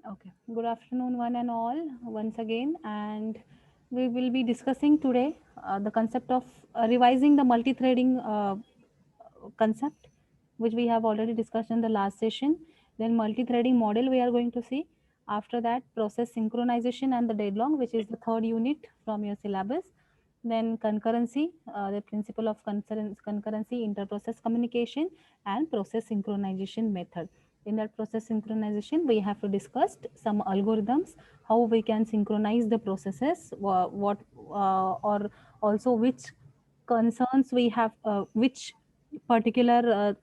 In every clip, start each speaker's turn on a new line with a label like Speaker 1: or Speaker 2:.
Speaker 1: Okay, good afternoon, one and all, once again. And we will be discussing today the concept of revising the multi threading concept, which we have already discussed in the last session. Then, multi threading model we are going to see. After that, process synchronization and the deadlock, which is the third unit from your syllabus. Then, concurrency, the principle of concurrency, interprocess communication, and process synchronization method. In that process synchronization, we have to discuss some algorithms, how we can synchronize the processes, what or also which concerns we have, which particular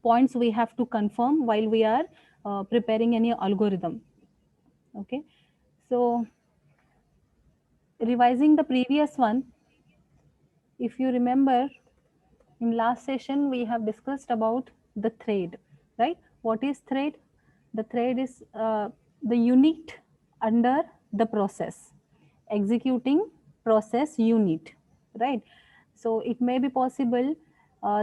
Speaker 1: points we have to confirm while we are preparing any algorithm. Okay, so revising the previous one, if you remember, in last session we have discussed about the thread, right? What is thread? The thread is the unit under the process, executing process unit, right? So it may be possible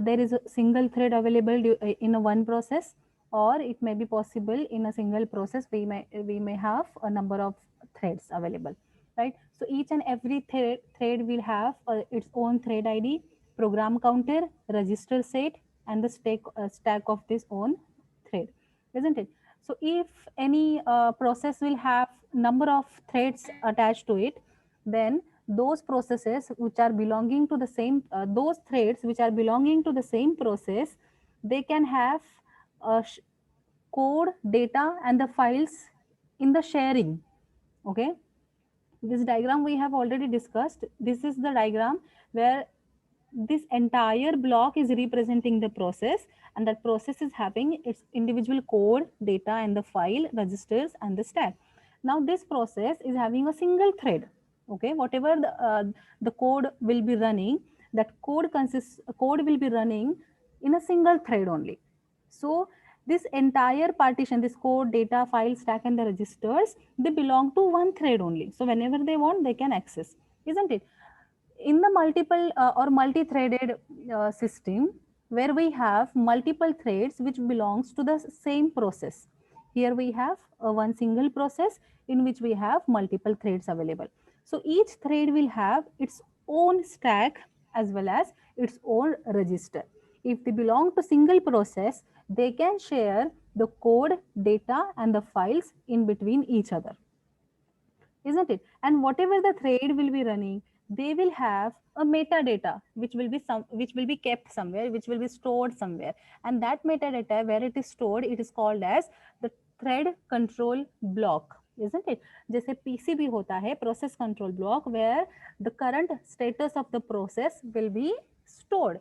Speaker 1: there is a single thread available in a one process, or it may be possible in a single process we may have a number of threads available, right? So each and every thread will have its own thread id, program counter, register set, and the stack of this own thread, isn't it? So if any process will have number of threads attached to it, then those processes which are belonging to the same those threads which are belonging to the same process, they can have code, data, and the files in the sharing. Okay, this diagram we have already discussed. This is the diagram where this entire block is representing the process, and that process is having its individual code, data, and the file, registers, and the stack. Now this process is having a single thread. Okay, whatever the code will be running, that code will be running in a single thread only. So this entire partition, this code, data, file, stack, and the registers, they belong to one thread only. So whenever they want, they can access, isn't it? In the multiple or multi-threaded system, where we have multiple threads which belongs to the same process. Here we have one single process in which we have multiple threads available. So each thread will have its own stack as well as its own register. If they belong to single process, they can share the code, data, and the files in between each other, isn't it? And whatever the thread will be running, they will have a metadata which will be kept somewhere, which will be stored somewhere. And that metadata, where it is stored, it is called as the thread control block, isn't it? जैसे PCB होता है, process control block, where the current status of the process will be stored.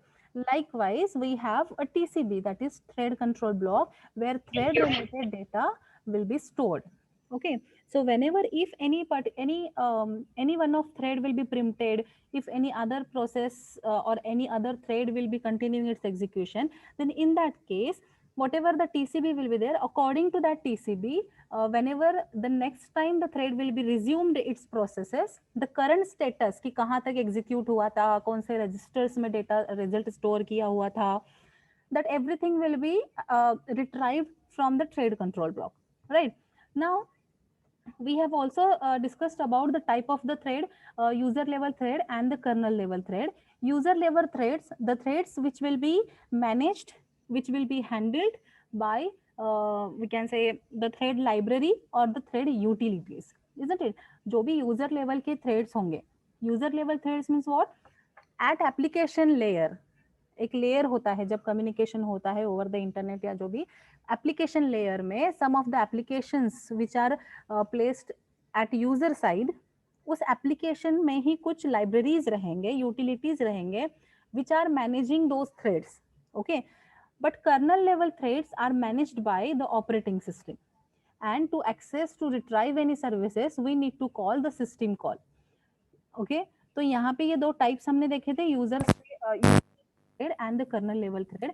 Speaker 1: Likewise, we have a TCB, that is thread control block, where thread related data will be stored. Okay, so whenever if any one of thread will be preempted, if any other process or any other thread will be continuing its execution, then in that case, whatever the TCB will be there, according to that TCB, whenever the next time the thread will be resumed its processes, the current status कि कहाँ तक execute हुआ था, कौन से registers में data result store किया हुआ था, that everything will be retrieved from the thread control block, right? Now we have also discussed about the type of the thread, user level thread and the kernel level thread. User level threads, the threads which will be managed, which will be handled by we can say the thread library or the thread utilities, isn't it? जो भी user level के threads होंगे, user level threads means what? At application layer, एक layer होता है जब communication होता है ओवर द इंटरनेट या जो भी एप्लीकेशन लेयर में, some of the applications which are placed at user side, उस एप्लीकेशन में ही कुछ लाइब्रेरीज रहेंगे, यूटिलिटीज रहेंगे which are managing those threads. Okay, but kernel level threads are managed by the operating system, and to access to retrieve any services we need to call the system call. Okay, तो यहाँ पे ये दो types हमने देखे थे, user thread and the kernel level thread.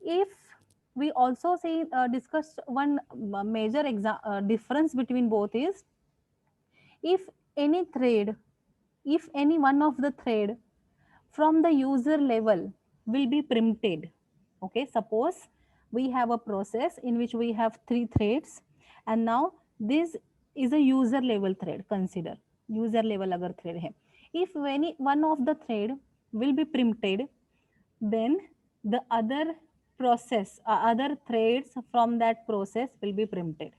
Speaker 1: If we also say discuss one major difference between both is, if any thread, if any one of the thread from the user level will be preempted. Okay, suppose we have a process in which we have three threads, and now this is a user level thread. Consider user level अगर thread है, if any one of the thread will be preempted, then the other threads from that process will be preempted,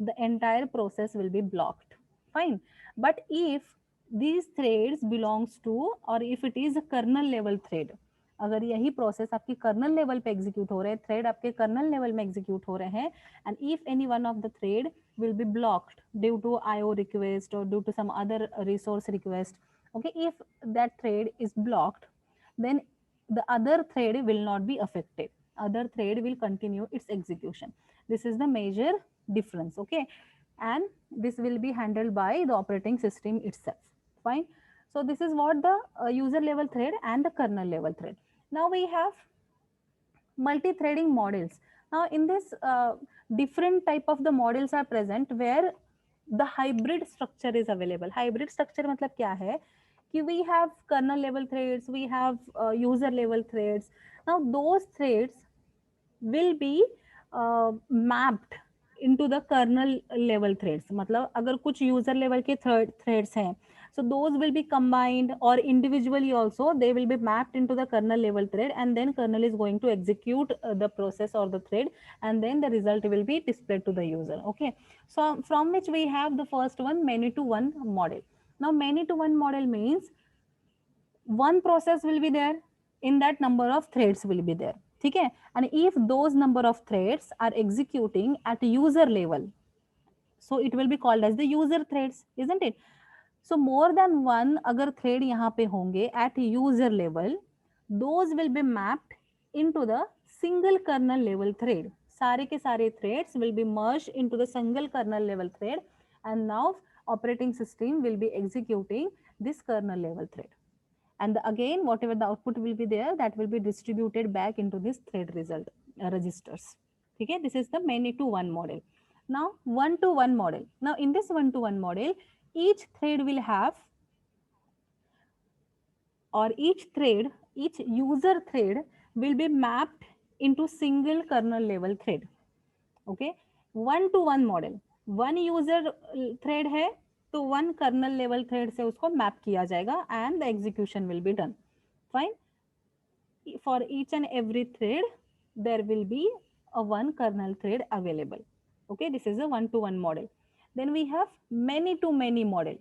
Speaker 1: the entire process will be blocked. Fine. But if these threads belongs to, or if it is a kernel level thread, अगर यही process आपकी colonel level पे execute हो रहे हैं, thread आपके kernel level में execute हो रहे हैं, and if any one of the thread will be blocked due to IO request or due to some other resource request. Okay, if that thread is blocked, then the other thread will not be affected. Other thread will continue its execution. This is the major difference. Okay, and this will be handled by the operating system itself. Fine. So this is what the user level thread and the kernel level thread. Now we have multi-threading models. Now in this different type of the models are present where the hybrid structure is available. Hybrid structure मतलब क्या है कि we have kernel level threads, we have user level threads. Now those threads will be mapped into the kernel level threads. मतलब अगर कुछ user level के threads हैं, so those will be combined, or individually also they will be mapped into the kernel level thread, and then kernel is going to execute the process or the thread, and then the result will be displayed to the user. Okay, so from which we have the first one, many to one model. Now many to one model means one process will be there, in that number of threads will be there. ठीक है, and if those number of threads are executing at user level, so it will be called as the user threads, isn't it? So more than one अगर thread यहाँ पे होंगे at user level, those will be mapped into the single kernel level thread. सारे के सारे threads will be merged into the single kernel level thread, and now operating system will be executing this kernel level thread, and again whatever the output will be there, that will be distributed back into this thread result registers. Okay, this is the many to one model. Now one to one model. Now in this one to one model, each thread will have, or each user thread will be mapped into single kernel level thread. Okay, one to one model, one user thread है तो one kernel level thread से उसको map किया जाएगा, and the execution will be done. Fine. For each and every thread there will be a one kernel thread available. Okay, this is a one to one model. Then we have many to many model.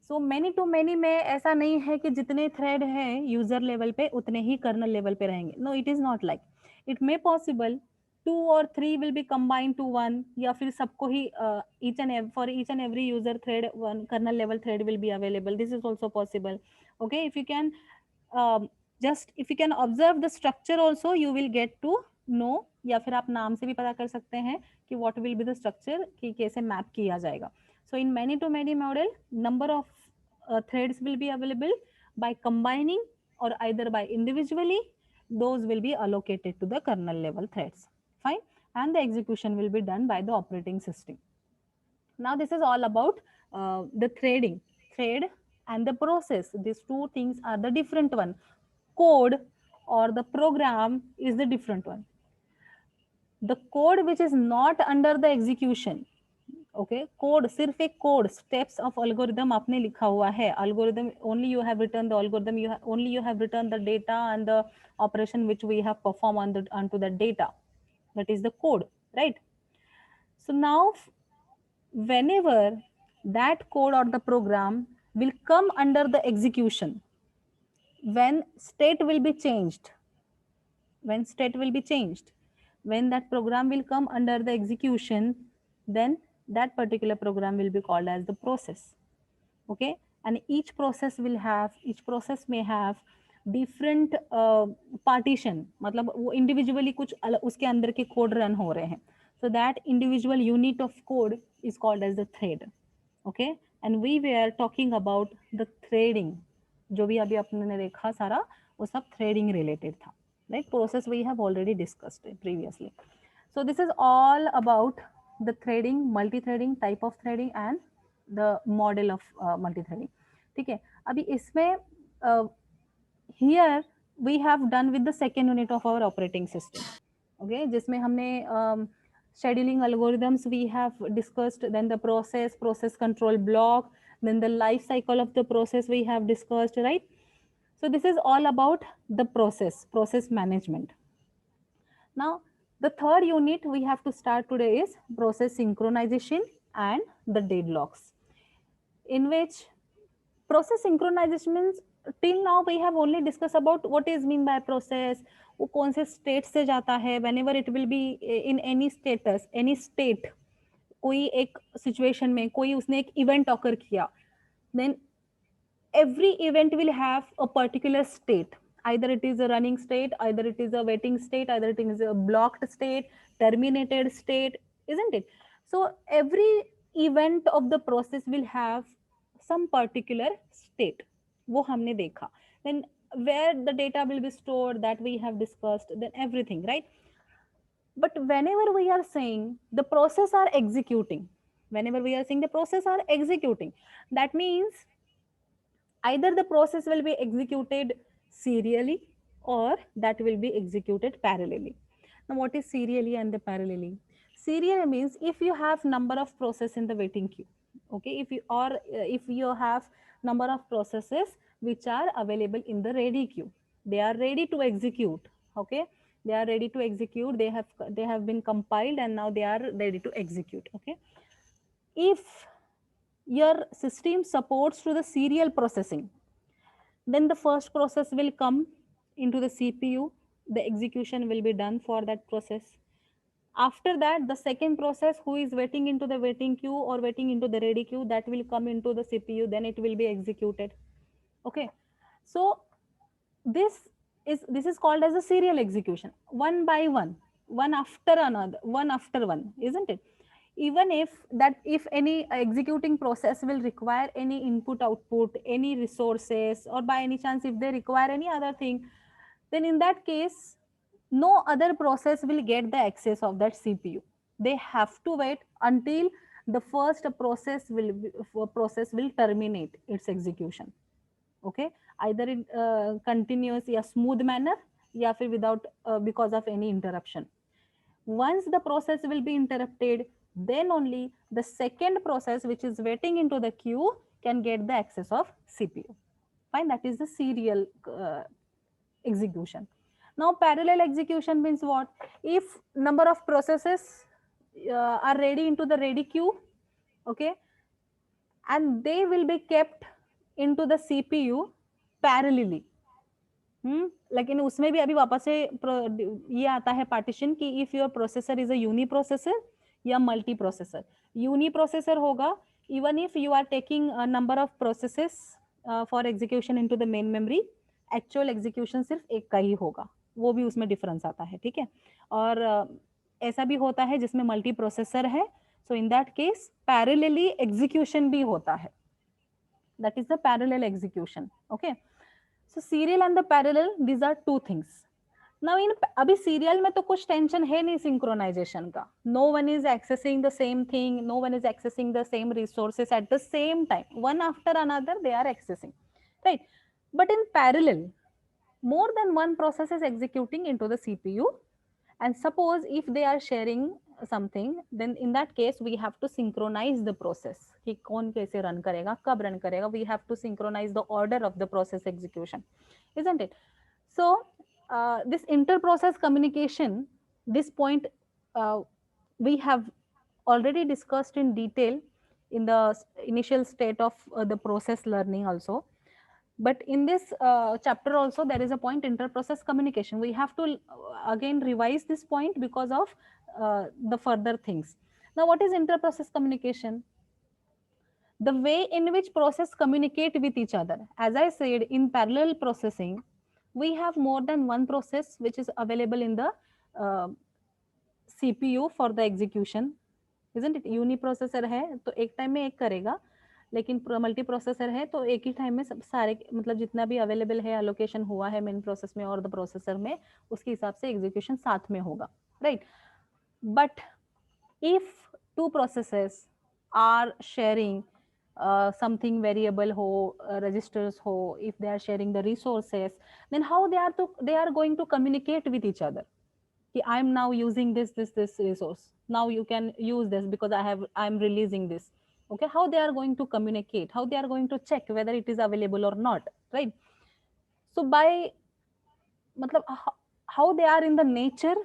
Speaker 1: So many to many में ऐसा नहीं है कि जितने thread हैं user level पे उतने ही colonel level पे रहेंगे. No, it is not like. It may possible 2 or 3 will be combined to one, या फिर सबको ही for each and every user thread one kernel level thread will be available. This is also possible. Okay, if you can just if you can observe the structure also, you will get to know, या फिर आप नाम से भी पता कर सकते हैं कि what will be the structure, कि कैसे मैप किया जाएगा. So in many to many model, number of threads will be available by combining, or either by individually, those will be allocated to the kernel level threads. Fine. And the execution will be done by the operating system. Now this is all about the thread and the process. These two things are the different one. Code or the program is the different one. The code which is not under the execution, okay, code सिर्फ एक code, steps of algorithm आपने लिखा हुआ है. Algorithm only you have return the algorithm, only you have return the data and the operation which we have perform on to that data, that is the code, right? So now whenever that code or the program will come under the execution, when state will be changed, when state will be changed, when that program will come under the execution, then that particular program will be called as the process. Okay, and each process may have different partition, मतलब वो individually कुछ उसके अंदर के code run हो रहे हैं. So that individual unit of code is called as the thread. Okay, and we were talking about the threading. जो भी अभी आपने देखा सारा वो सब threading related था. Right, process we have already discussed previously. So this is all about the threading, multi-threading, type of threading and the model of multi-threading. ठीक है, अभी इसमें here we have done with the second unit of our operating system. Okay, जिसमें हमने Scheduling algorithms we have discussed, then the process control block, then the life cycle of the process we have discussed, right? So this is all about the process management. Now, the third unit we have to start today is process synchronization and the deadlocks, in which process synchronization means till now we have only discussed about what is mean by process, वो कौन से state से जाता है, whenever it will be in any status, any state, कोई एक situation में कोई उसने एक इवेंट ऑकर किया, then every event will have a particular state. Either it is a running state, either it is a waiting state, either it is a blocked state, terminated state, isn't it? So every event of the process will have some particular state. वो हमने देखा. Then where the data will be stored, that we have discussed, then everything, right? But whenever we are saying the process are executing, whenever we are saying the process are executing, that means either the process will be executed serially or that will be executed parallelly. Now what is serially and the parallelly? Serial means if you have number of process in the waiting queue, okay, if you have number of processes which are available in the ready queue, they are ready to execute, okay, they are ready to execute, they have been compiled and now they are ready to execute, okay. If your system supports to the serial processing, then the first process will come into the CPU, the execution will be done for that process. After that, the second process who is waiting into the waiting queue or waiting into the ready queue, that will come into the CPU, then it will be executed. Okay. So this is called as a serial execution, one by one after another, one after one, isn't it? Even if any executing process will require any input output, any resources, or by any chance if they require any other thing, then in that case no other process will get the access of that CPU. They have to wait until the first process will terminate its execution. Okay, either in continuous या smooth manner या फिर without because of any interruption. Once the process will be interrupted, then only the second process which is waiting into the queue can get the access of CPU. Fine, that is the serial execution. Now parallel execution means what? If number of processes are ready into the ready queue, okay, and they will be kept into the CPU parallelly. लेकिन उसमें भी अभी वापस से ये आता है partition कि if your processor is a uniprocessor या मल्टी प्रोसेसर. यूनी प्रोसेसर होगा even if you are taking number of processes for execution into the main memory, actual execution सिर्फ एक का ही होगा, वो भी उसमें डिफरेंस आता है, ठीक है. और ऐसा भी होता है जिसमें मल्टी प्रोसेसर है, so in that case parallelly execution भी होता है, that is the parallel execution. Okay, so serial and the parallel, these are two things. Now in अभी सीरियल में तो कुछ टेंशन है नहीं सिंक्रोनाइजेशन का, no one is accessing the same thing, no one is accessing the same resources at the same time, one after another they are accessing, right. But in parallel more than one process is executing into the CPU, and suppose if they are sharing something, then in that case we have to synchronize the process कि कौन कैसे run करेगा, कब run करेगा, we have to synchronize the order of the process execution, isn't it? So this inter-process communication, this point we have already discussed in detail in the initial state of the process learning also. But in this chapter also there is a point, inter-process communication. We have to again revise this point because of the further things. Now what is inter-process communication? The way in which process communicate with each other. As I said, in parallel processing we have more than one process which is available in the uh, CPU for the execution, isn't it? Uniprocessor है तो एक time में एक करेगा, लेकिन multi processor है तो एक ही टाइम में सब सारे मतलब जितना भी अवेलेबल है एलोकेशन हुआ है मेन प्रोसेस में और द प्रोसेसर में, उसके हिसाब से एग्जीक्यूशन साथ में होगा, राइट. But if two processes are sharing something variable ho, registers ho, if they are sharing the resources, then how they are going to communicate with each other? कि I am now using this resource, now you can use this because I'm releasing this. Okay, how they are going to communicate, how they are going to check whether it is available or not, right? So by matlab, how they are in the nature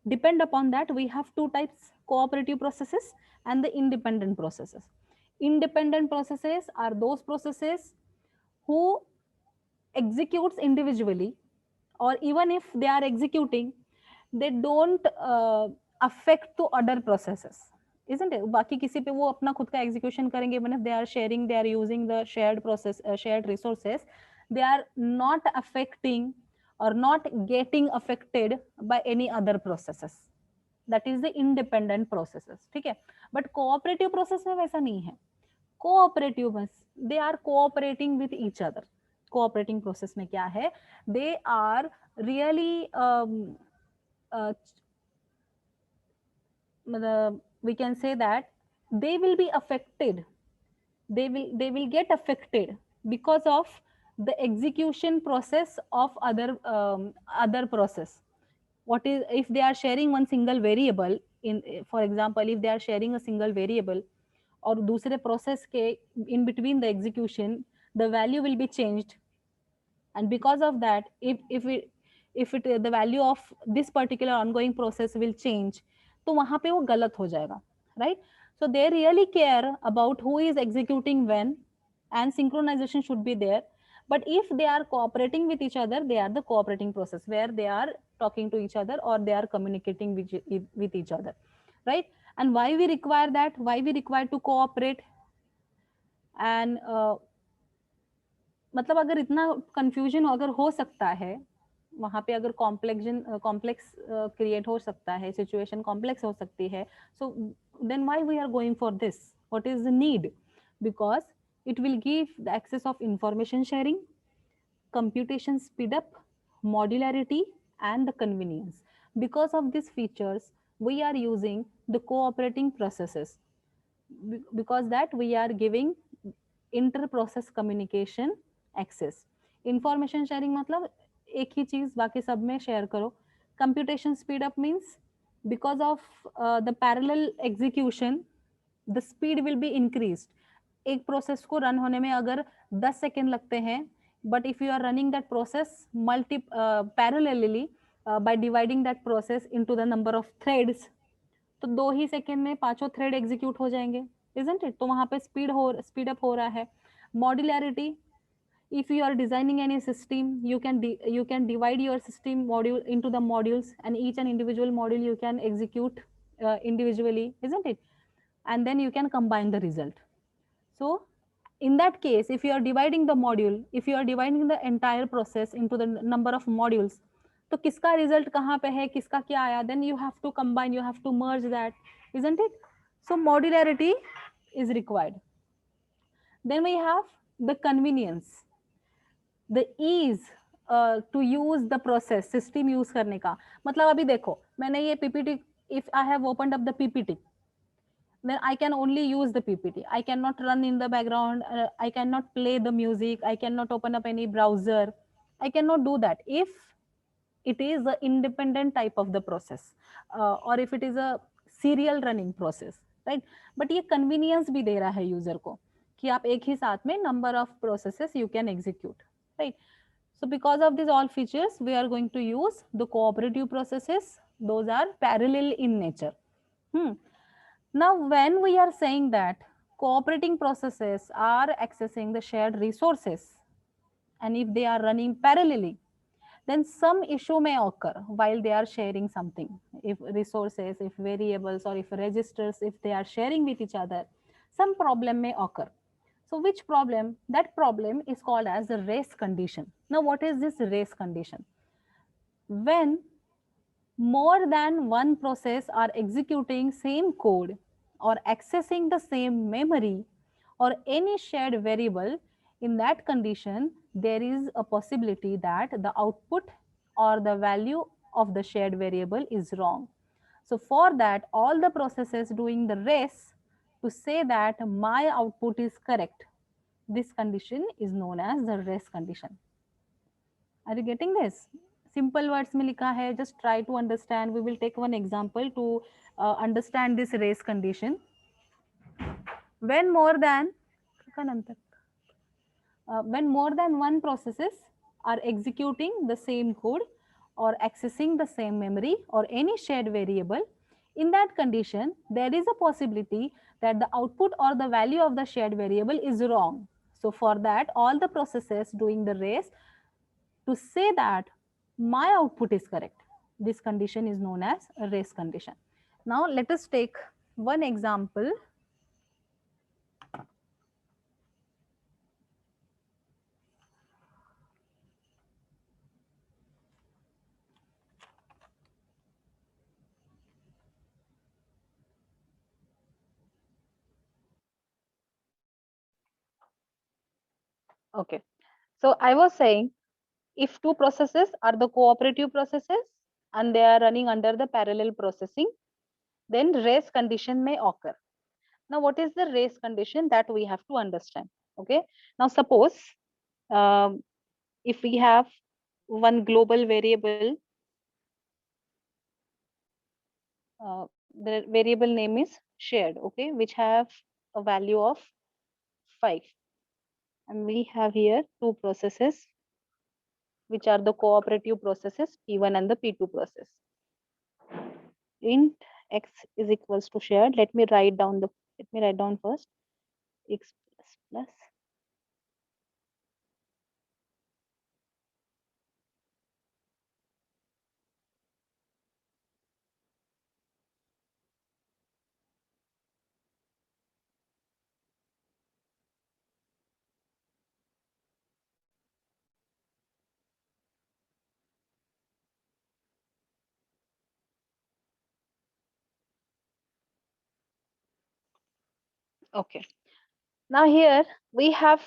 Speaker 1: depend upon that. We have two types: cooperative processes and the independent processes. Independent processes are those processes who executes individually, or even if they are executing, they don't affect to other processes, isn't it? बाकी किसी पे वो अपना खुद का execution करेंगे, even if they are sharing, they are using the shared process, shared resources, they are not affecting or not getting affected by any other processes. That is the independent processes, ठीक है? But cooperative process में वैसा नहीं है. Cooperative बस they are cooperating with each other. Cooperating process में क्या है, दे आर रियली मतलब we can say that they will be affected, they will get affected because of the execution process of other process. What is, if they are sharing one single variable in, for example, if they are sharing a single variable और दूसरे process के in between the execution the value will be changed, and because of that if it the value of this particular ongoing process will change, तो वहां पे वो गलत हो जाएगा, right? So they really care about who is executing when, and synchronization should be there. But if they are cooperating with each other, they are the cooperating process where they are talking to each other or they are communicating with each other, right? And why we require that, why we require to cooperate? And मतलब अगर इतना confusion अगर हो सकता है वहां पे, अगर कॉम्प्लेक्स क्रिएट हो सकता है, सिचुएशन कॉम्प्लेक्स हो सकती है, so then why we are going for this, what is the need? Because it will give the access of information sharing, computation speed up, modularity, and the convenience. Because of these features, we are using the cooperating processes, because that we are giving inter process communication access. Information sharing मतलब एक ही चीज बाकी सब में share करो. Computation speed up means because of the parallel execution the speed will be increased. एक process को run होने में अगर 10 सेकेंड लगते हैं, but if you are running that process multi parallelly by dividing that process into the number of threads, तो 2 ही second में पांचों थ्रेड एग्जीक्यूट हो जाएंगे, isn't it? तो वहां पे स्पीड अप हो रहा है. Modularity, if you are designing any system, you can divide your system module into the modules, and each and individual module you can execute individually, isn't it? And then you can combine the result. So in that case, if you are dividing the module, if you are dividing the entire process into the number of modules, तो किसका result कहाँ पे है, किसका क्या आया, then you have to combine, you have to merge that, isn't it? So modularity is required. Then we have the convenience, the ease to use the process, system use करने का. मतलब अभी देखो मैंने ये ppt, if I have opened up the ppt, then I can only use the PPT. I cannot run in the background. I cannot play the music. I cannot open up any browser. I cannot do that if it is an independent type of the process, or if it is a serial running process, right? But ये convenience भी दे रहा है user को कि आप एक ही साथ में number of processes you can execute, right? So because of these all features, we are going to use the cooperative processes. Those are parallel in nature. Now, when we are saying that cooperating processes are accessing the shared resources, and if they are running parallelly, then some issue may occur while they are sharing something. If resources, if variables, or if registers, if they are sharing with each other, some problem may occur. So which problem? That problem is called as the race condition. Now, what is this race condition? When more than one process are executing same code or accessing the same memory or any shared variable, in that condition there is a possibility that the output or the value of the shared variable is wrong. So for that, all the processes doing the race to say that my output is correct, this condition is known as the race condition. Are you getting this? Simple words में लिखा है, just try to understand. We will take one example to understand this race condition. When more than when more than one processes are executing the same code or accessing the same memory or any shared variable, in that condition there is a possibility that the output or the value of the shared variable is wrong. So for that, all the processes doing the race to say that my output is correct, this condition is known as a race condition. Now let us take one example. Okay, so I was saying, if two processes are the cooperative processes and they are running under the parallel processing, then race condition may occur. Now what is the race condition that we have to understand? Okay, now suppose if we have one global variable, the variable name is shared, okay, which have a value of 5, and we have here two processes which are the cooperative processes, P1 and the P2 process. Int x is equals to shared. Let me write down first x plus. Okay, now here we have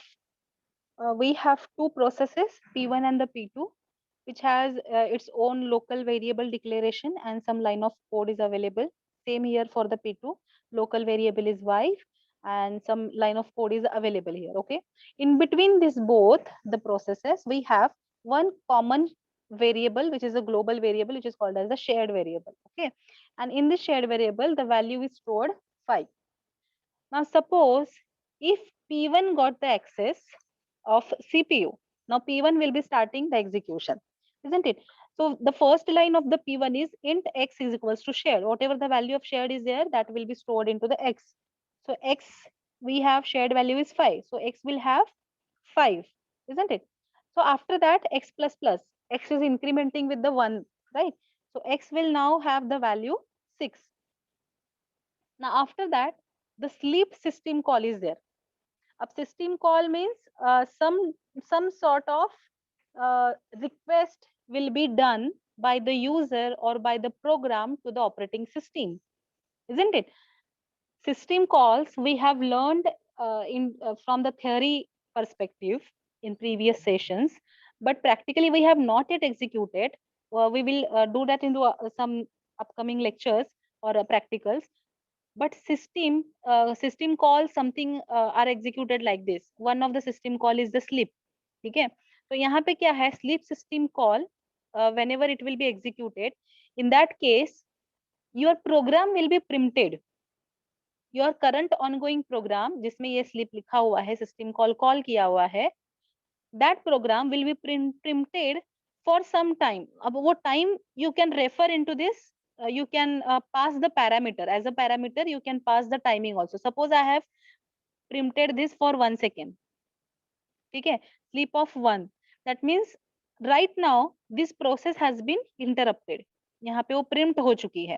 Speaker 1: two processes, P1 and the P2, which has its own local variable declaration and some line of code is available. Same here for the P2, local variable is y and some line of code is available here. Okay, in between this both the processes, we have one common variable which is a global variable which is called as the shared variable. Okay, and in this shared variable the value is stored 5. Now suppose if P1 got the access of CPU, now P1 will be starting the execution, isn't it? So the first line of the P1 is int x is equals to shared. Whatever the value of shared is there, that will be stored into the x. So x, we have shared value is 5. So x will have 5, isn't it? So after that, x plus plus, x is incrementing with the 1, right? So x will now have the value 6. Now after that, the sleep system call is there. A system call means some sort of request will be done by the user or by the program to the operating system, isn't it? System calls we have learned in from the theory perspective in previous sessions, but practically we have not yet executed. We will do that into some upcoming lectures or practicals. But system call something are executed like this. One of the system call is the sleep. ठीक है, तो यहाँ पे क्या है, sleep system call whenever it will be executed, in that case your program will be preempted. Your current ongoing program जिसमें ये sleep लिखा हुआ है, system call किया हुआ है, that program will be preempted for some time. अब वो time you can refer into this, you can pass the parameter. As a parameter you can pass the timing also. Suppose I have preempted this for 1 second, ठीक है, sleep of 1, that means right now this process has been interrupted. यहाँ पे वो preempt हो चुकी है.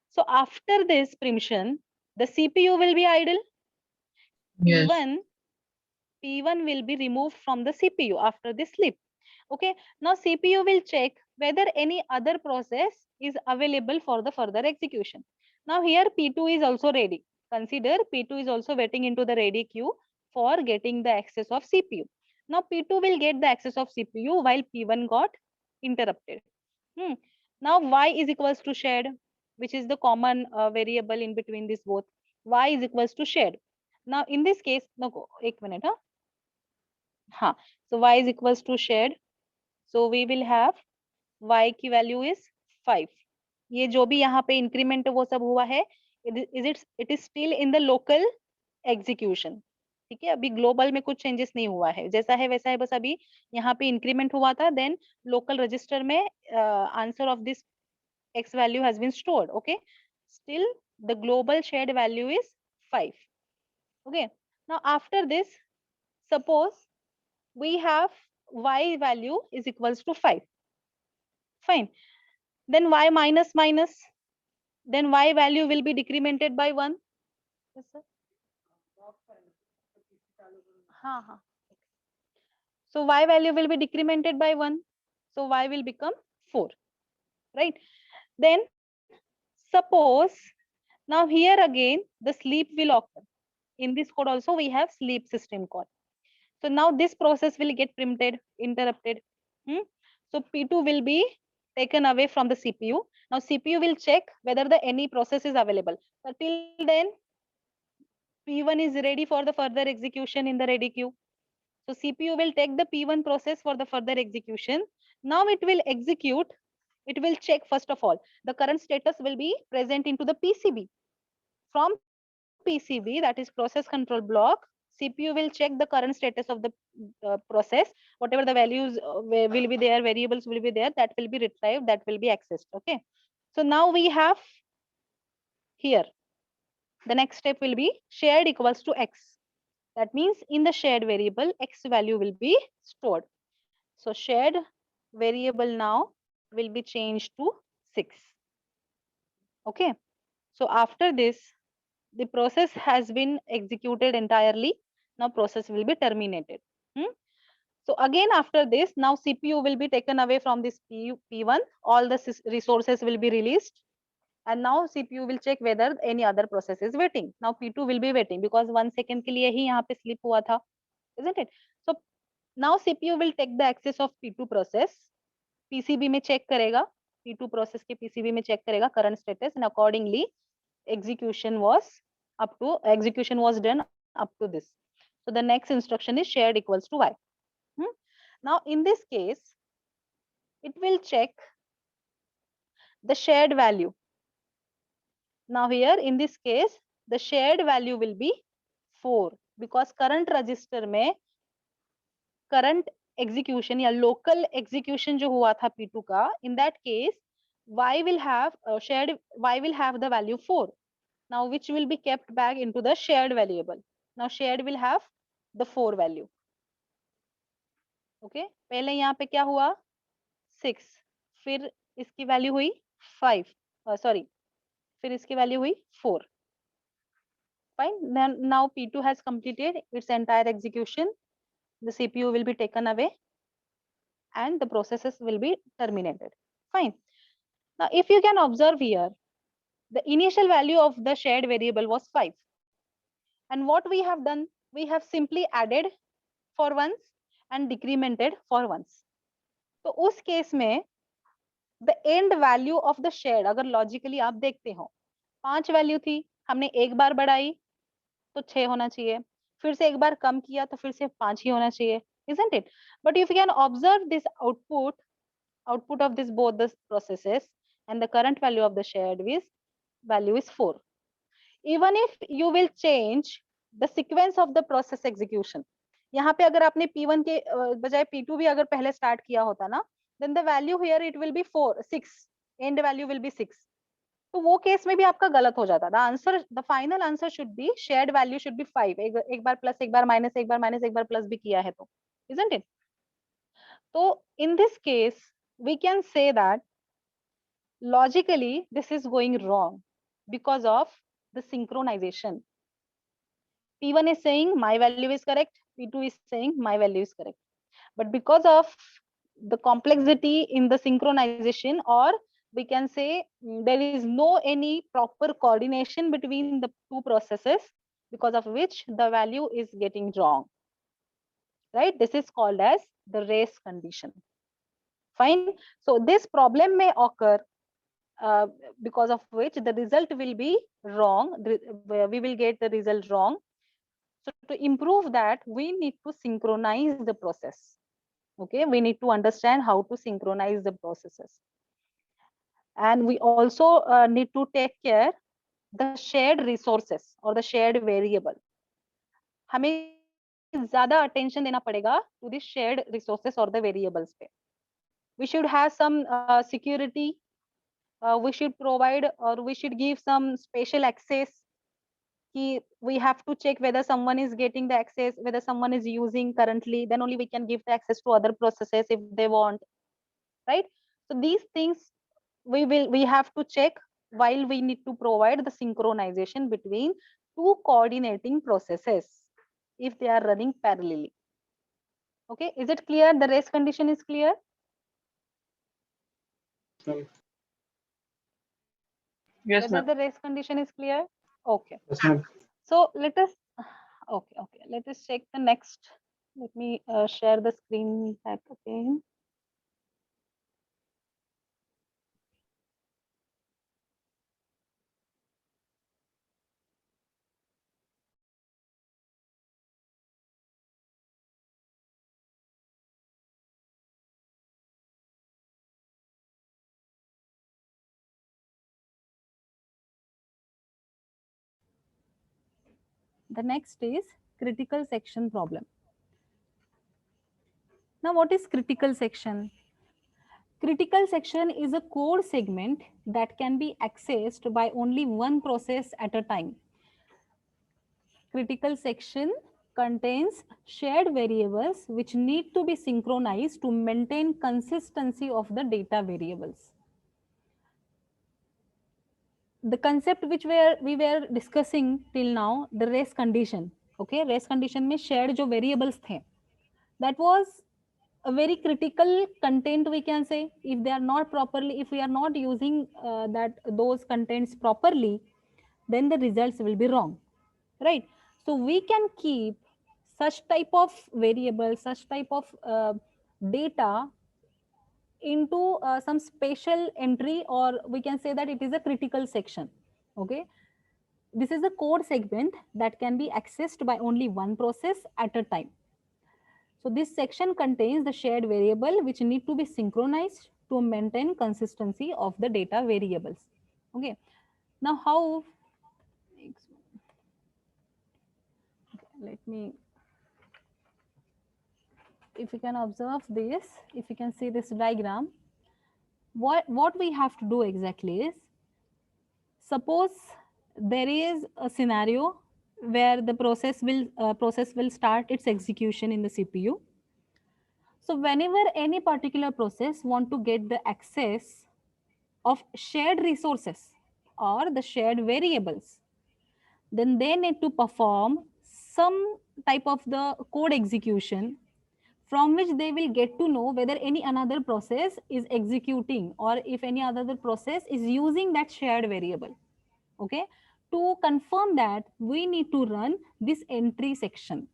Speaker 1: So after this preemption the CPU will be idle.
Speaker 2: Yes.
Speaker 1: P1 will be removed from the CPU after this sleep. Okay, now CPU will check whether any other process is available for the further execution. Now here P2 is also ready. Consider P2 is also waiting into the ready queue for getting the access of CPU. Now P2 will get the access of CPU while P1 got interrupted. Now y is equals to shared, which is the common variable in between this both. Y is equals to shared. Now in this case, no, एक minute, हाँ, so y is equals to shared. So we will have y की value is 5. ये जो भी यहाँ पे increment वो सब हुआ है, it is still in the local execution. ठीक है, अभी ग्लोबल में कुछ चेंजेस नहीं हुआ है, जैसा है वैसा है, बस अभी यहाँ पे इंक्रीमेंट हुआ था, देन लोकल रजिस्टर में answer of this x value has been stored. Okay, still the global shared value is 5. Okay, now after this, suppose we have y value is equals to 5. Fine, then y minus minus, then y value will be decremented by 1. Yes sir. हाँ. So y value will be decremented by 1, so y will become 4, right? Then suppose now here again the sleep will occur. In this code also we have sleep system call. So now this process will get interrupted. So P2 will be taken away from the CPU. Now CPU will check whether any process is available. So till then P1 is ready for the further execution in the ready queue. So CPU will take the P1 process for the further execution. Now it will execute. It will check first of all the current status will be present into the PCB. From PCB, that is process control block, CPU will check the current status of the process. Whatever the values will be there, variables will be there, that will be retrieved, that will be accessed. Okay. So now we have here, the next step will be shared equals to X. That means in the shared variable, X value will be stored. So shared variable now will be changed to 6. Okay. So after this, the process has been executed entirely. Now process will be terminated. So again after this, now CPU will be taken away from this P1. All the resources will be released. And now CPU will check whether any other process is waiting. Now P2 will be waiting because 1 second के लिए ही यहाँ पे sleep हुआ था, isn't it? So now CPU will take the access of P2 process. PCB में check करेगा, P2 process के PCB में check करेगा current status, and accordingly execution was done up to this. So the next instruction is shared equals to y. Now in this case, it will check the shared value. Now here in this case, the shared value will be 4 because current register में current execution या local execution जो हुआ था P2 का, in that case y will have the value 4. Now which will be kept back into the shared variable. Now shared will have the 4 value. Okay, पहले यहाँ पे क्या हुआ 6, फिर इसकी वैल्यू हुई 5, sorry, फिर इसकी वैल्यू हुई 4. Fine. Then now P2 has completed its entire execution. The CPU will be taken away and the processes will be terminated. Fine. Now if you can observe here, the initial value of the shared variable was 5. And what we have done, we have simply added for once and decremented for once. तो उस case में the end value of the shared, अगर logically आप देखते हो 5 value थी, हमने एक बार बढ़ाई तो 6 होना चाहिए, फिर से एक बार कम किया तो फिर से 5 ही होना चाहिए, isn't it? But if you can observe this output of this both the processes, and the current value of the shared value is 4. Even if you will change the sequence of the process execution, यहाँ पे अगर आपने P1 के बजाय P2 भी अगर पहले start किया होता ना, then the value here it will be 6, end value will be 6. तो वो केस में भी आपका गलत हो जाता. The final answer should be shared value should be 5. एक बार प्लस, एक बार माइनस, एक बार माइनस, एक बार प्लस भी किया है तो, isn't it? So in this case we can say that logically this is going wrong because of the synchronization. P1 is saying my value is correct, P2 is saying my value is correct, but because of the complexity in the synchronization, or we can say there is no any proper coordination between the two processes, because of which the value is getting wrong, right? This is called as the race condition. Fine. So this problem may occur because of which the result will be wrong. We will get the result wrong. So to improve that, we need to synchronize the process. Okay, we need to understand how to synchronize the processes, and we also need to take care the shared resources or the shared variable. हमें ज़्यादा attention देना पड़ेगा to the shared resources or the variables पे. We should have some security. We should provide or we should give some special access. We have to check whether someone is getting the access, whether someone is using currently, then only we can give the access to other processes if they want, right? So these things we have to check while we need to provide the synchronization between two coordinating processes if they are running parallelly. Okay, is it clear? The race condition is clear?
Speaker 2: Yes,
Speaker 1: Whether
Speaker 2: ma'am.
Speaker 1: the race condition is clear? Okay.
Speaker 2: Yes, ma'am.
Speaker 1: So let us, okay. Let us check the next. Let me share the screen back again. The next is critical section problem. Now, what is critical section? Critical section is a code segment that can be accessed by only one process at a time. Critical section contains shared variables which need to be synchronized to maintain consistency of the data variables. The concept which we were discussing till now, the race condition. Okay, race condition में shared जो variables थे, that was a very critical content, we can say. If they are not properly, if we are not using those contents properly, then the results will be wrong, right? So we can keep such type of variables, such type of data into some special entry, or we can say that it is a critical section. Okay, this is a code segment that can be accessed by only one process at a time. So this section contains the shared variable which need to be synchronized to maintain consistency of the data variables. Okay. Now how, let me, if you can observe this, if you can see this diagram, what we have to do exactly is, suppose there is a scenario where the process will start its execution in the CPU. So whenever any particular process want to get the access of shared resources or the shared variables, then they need to perform some type of the code execution from which they will get to know whether any another process is executing or if any other process is using that shared variable. Okay, to confirm that, we need to run this entry section.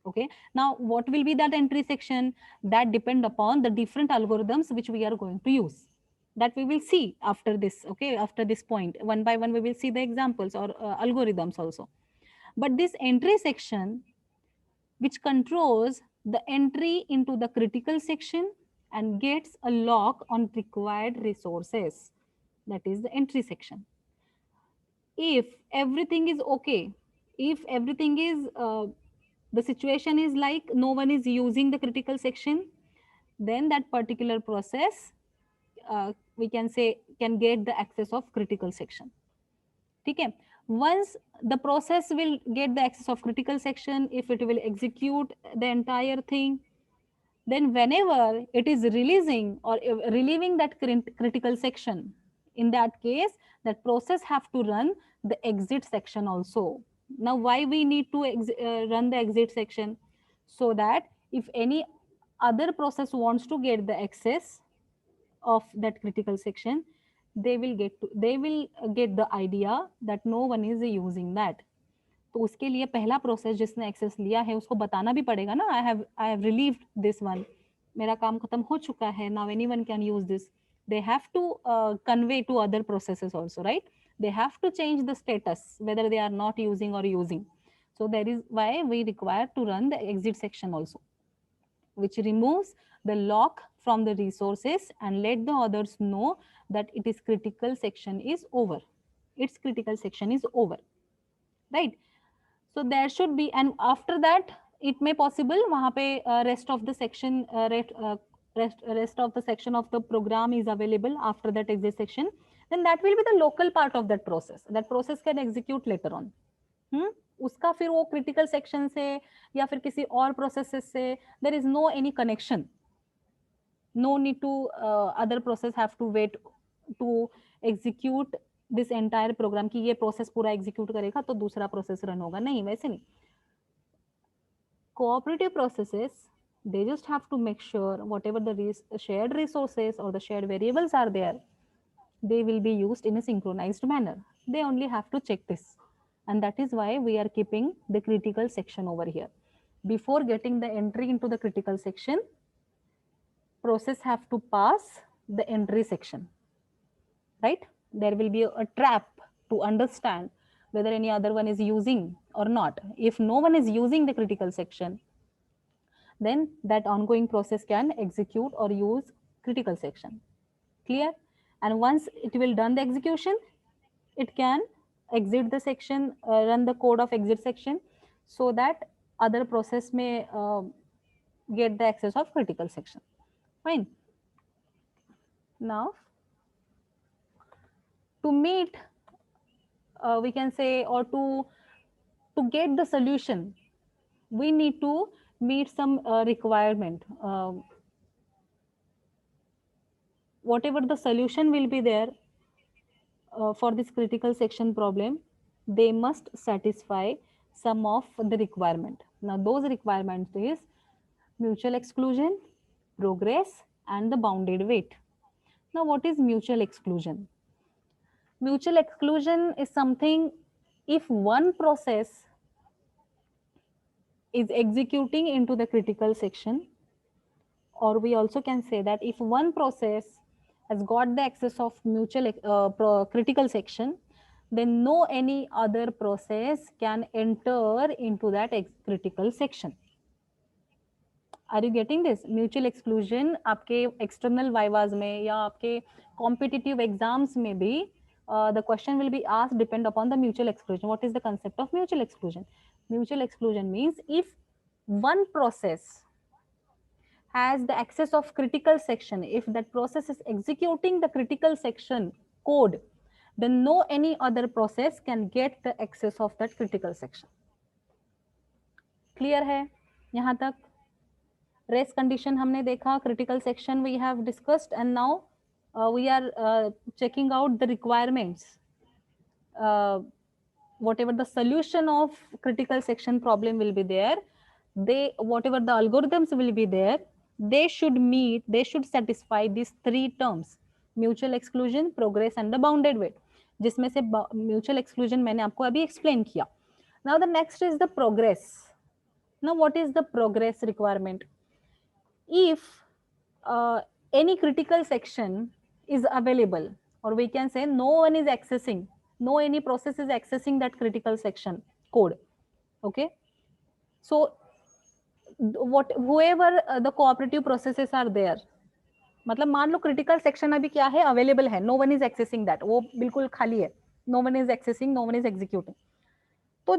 Speaker 1: Okay, now what will be that entry section? That depend upon the different algorithms which we are going to use, that we will see after this. Okay, after this point, one by one we will see the examples or algorithms also. But this entry section which controls the entry into the critical section and gets a lock on required resources, that is the entry section. If everything is okay, if everything is the situation is like no one is using the critical section, then that particular process, we can say, can get the access of critical section. Okay, once the process will get the access of critical section, if it will execute the entire thing, then whenever it is releasing or relieving that critical section, in that case that process have to run the exit section also. Now why we need to run the exit section? So that if any other process wants to get the access of that critical section, they will get the idea that no one is using that. तो उसके लिए पहला process जिसने access लिया है उसको बताना भी पड़ेगा ना, I have relieved this one, मेरा काम खत्म हो चुका है, now anyone can use this. They have to convey to other processes also, right? They have to change the status whether they are not using or using. So that is why we require to run the exit section also, which removes the lock from the resources and let the others know that it is critical section is over. Its critical section is over, right? So there should be, and after that it may possible वहाँ पे rest of the section rest of the section of the program is available after that exit section, then that will be the local part of that process. That process can execute later on. उसका फिर वो critical section से या फिर किसी और processes से there is no any connection. No need to other process have to wait to execute this entire program कि ये process पूरा execute करेगा तो दूसरा process run होगा, नहीं वैसे नहीं. Cooperative processes, they just have to make sure whatever the shared resources or the shared variables are there, they will be used in a synchronized manner. They only have to check this, and that is why we are keeping the critical section over here. Before getting the entry into the critical section, process have to pass the entry section, right? There will be a trap to understand whether any other one is using or not. If no one is using the critical section, then that ongoing process can execute or use critical section. Clear? And once it will done the execution, it can exit the section, run the code of exit section, so that other process may get the access of critical section. Fine. Now, to meet, we can say, or to get the solution, we need to meet some requirement. Whatever the solution will be there for this critical section problem, they must satisfy some of the requirement. Now those requirements is mutual exclusion, progress, and the bounded weight. Now what is mutual exclusion? Mutual exclusion is something if one process is executing into the critical section, or we also can say that if one process has got the access of mutual critical section, then no any other process can enter into that critical section. Are you getting this? Mutual exclusion आपके external vivas में या आपके competitive exams में भी the question will be asked depend upon the mutual exclusion. What is the concept of mutual exclusion? Mutual exclusion means if one process has the access of critical section, if that process is executing the critical section code, then no any other process can get the access of that critical section. Clear है यहाँ तक? Rest condition हमने देखा, critical section we have discussed, and now we are checking out the requirements. Whatever the solution of critical section problem will be there, whatever the algorithms will be there, they should satisfy these three terms: mutual exclusion, progress, and the bounded weight. जिसमें से mutual exclusion मैंने आपको अभी explain किया. Now the next is the progress. Now what is the progress requirement? If any critical section is available, or we can say no one is accessing, no any process is accessing that critical section code, okay? So whoever the cooperative processes are there, मतलब मान लो critical section अभी क्या है, available है, no one is accessing that, वो बिल्कुल खाली है, no one is accessing, no one is executing. तो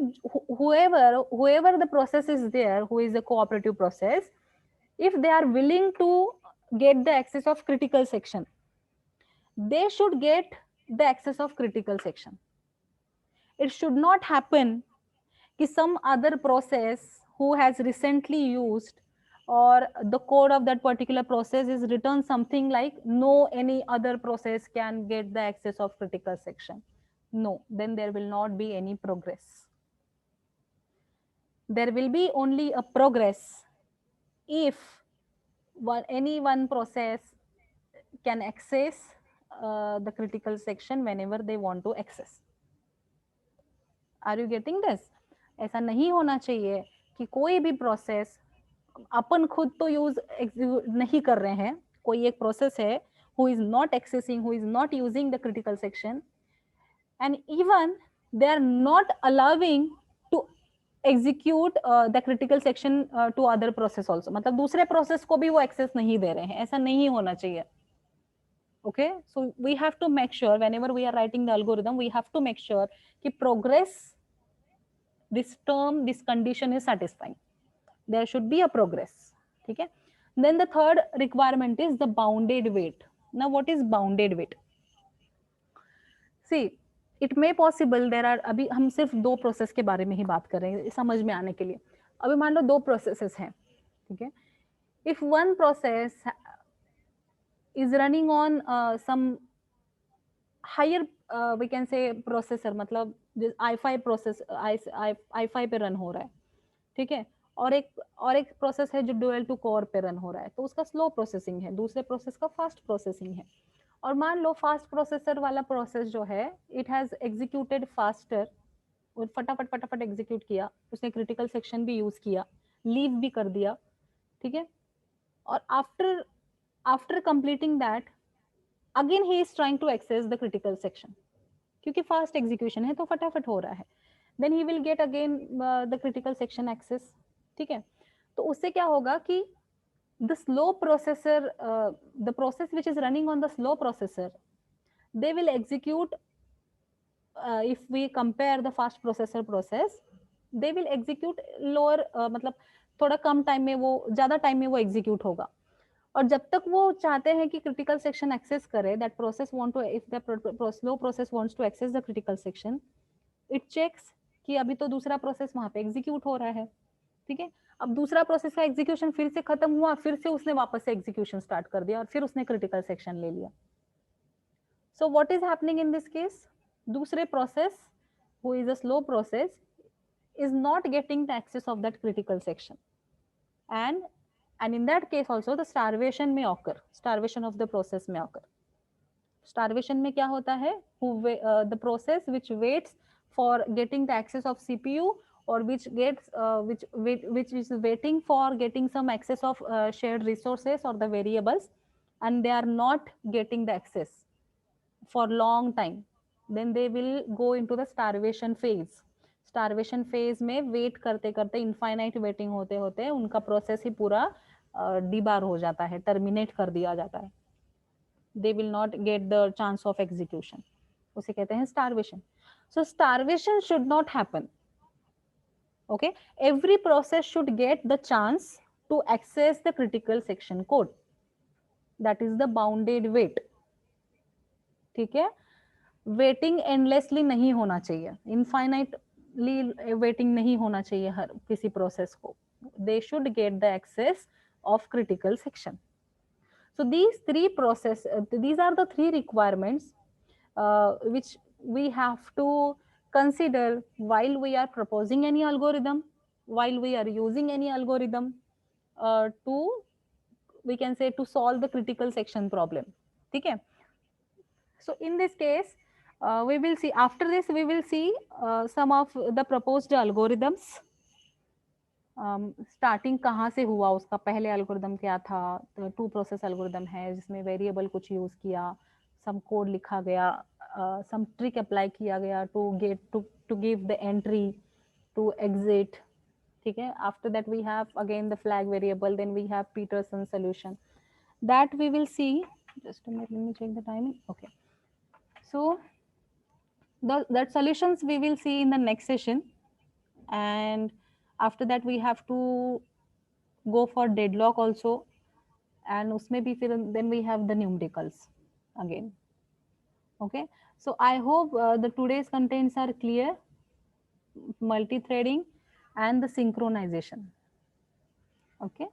Speaker 1: whoever the process is there, who is the cooperative process, if they are willing to get the access of critical section, they should get the access of critical section. It should not happen कि some other process who has recently used, or the code of that particular process is written something like no any other process can get the access of critical section. No, then there will not be any progress. There will be only a progress if any one process can access the critical section whenever they want to access. Are you getting this? ऐसा नहीं होना चाहिए कि कोई भी process अपन खुद तो use नहीं कर रहे हैं, कोई एक प्रोसेस है who is not accessing, who is not using the critical section, and even they are not allowing to execute the critical section two other process also, मतलब दूसरे प्रोसेस को भी वो एक्सेस नहीं दे रहे हैं, ऐसा नहीं होना चाहिए. Okay, so we have to make sure whenever we are writing the algorithm, we have to make sure कि progress, this term, this condition is satisfying. There should be a progress. ठीक है. Then the third requirement is the bounded weight. Now what is bounded weight? See, it may possible there are, अभी हम सिर्फ दो process के बारे में ही बात कर रहे हैं समझ में आने के लिए. अभी मान लो दो प्रोसेसेस हैं, ठीक है. If one process is running on some higher we can say processor, मतलब i5 प्रोसेस i5 पे रन हो रहा है, ठीक है. और एक प्रोसेस है जो डुअल टू कोर पे रन हो रहा है, तो उसका स्लो प्रोसेसिंग है, दूसरे प्रोसेस का फास्ट प्रोसेसिंग है. और मान लो फास्ट प्रोसेसर वाला प्रोसेस जो है, इट हैज एग्जीक्यूटेड फास्टर, और फटाफट फटाफट एग्जीक्यूट किया, उसने क्रिटिकल सेक्शन भी यूज किया, लीव भी कर दिया, ठीक है. और after after completing that again he is trying to access the critical section, क्योंकि फास्ट एग्जीक्यूशन है तो फटाफट हो रहा है. Then he will get again the critical section access, ठीक है. तो उससे क्या होगा कि the slow processor, the process which is running on the slow processor, they will execute, if we compare the fast processor process, they will execute lower, मतलब थोड़ा कम time में, वो ज्यादा टाइम में वो एग्जीक्यूट होगा. और जब तक वो चाहते हैं कि क्रिटिकल सेक्शन एक्सेस करे, that process want to, if the slow process wants to access the critical section, it checks कि अभी तो दूसरा प्रोसेस वहां पे एग्जीक्यूट हो रहा है, ठीक है. अब दूसरा प्रोसेस का एग्जीक्यूशन फिर से खत्म हुआ, फिर से उसने वापस से एग्जीक्यूशन स्टार्ट कर दिया और फिर उसने क्रिटिकल सेक्शन ले लिया. So what is happening in this case? दूसरे process who is a slow process is not getting the access of that critical section, and in that case also the starvation may occur, starvation of the process may occur. Starvation में क्या होता है? The process which waits for getting the access of CPU, or which gets which is waiting for getting some access of shared resources or the variables, and they are not getting the access for long time, then they will go into the starvation phase. Starvation phase में wait करते करते, infinite waiting होते होते उनका process ही पूरा debar हो जाता है, टर्मिनेट कर दिया जाता है. they will not get the chance of execution, उसे कहते हैं starvation. So starvation should not happen. Okay, every process should get the chance to access the critical section code, that is the bounded wait. ठीक है. Waiting endlessly नहीं होना चाहिए, infinitely waiting नहीं होना चाहिए हर किसी प्रोसेस को. They should get the access of critical section. So these are the three requirements which we have to consider while we are proposing any algorithm, while we are using any algorithm to, we can say, to solve the critical section problem. ठीक है. So in this case, we will see, after this we will see some of the proposed algorithms. Starting कहाँ से हुआ, उसका पहले algorithm क्या था. तो टू प्रोसेस एल्गोरिदम है जिसमें वेरिएबल कुछ यूज किया, सम कोड लिखा गया, सम ट्रिक अप्लाई किया गया to get to give the entry to exit. ठीक है. After that we have again the flag variable, then we have Peterson solution, that we will see. Just a minute, let me check the timing. Okay, so that solutions we will see in the next session, and after that we have to go for deadlock also, and usme bhi fir then we have the numericals again. Okay, so I hope the today's contents are clear. Multi-threading and the synchronization. Okay.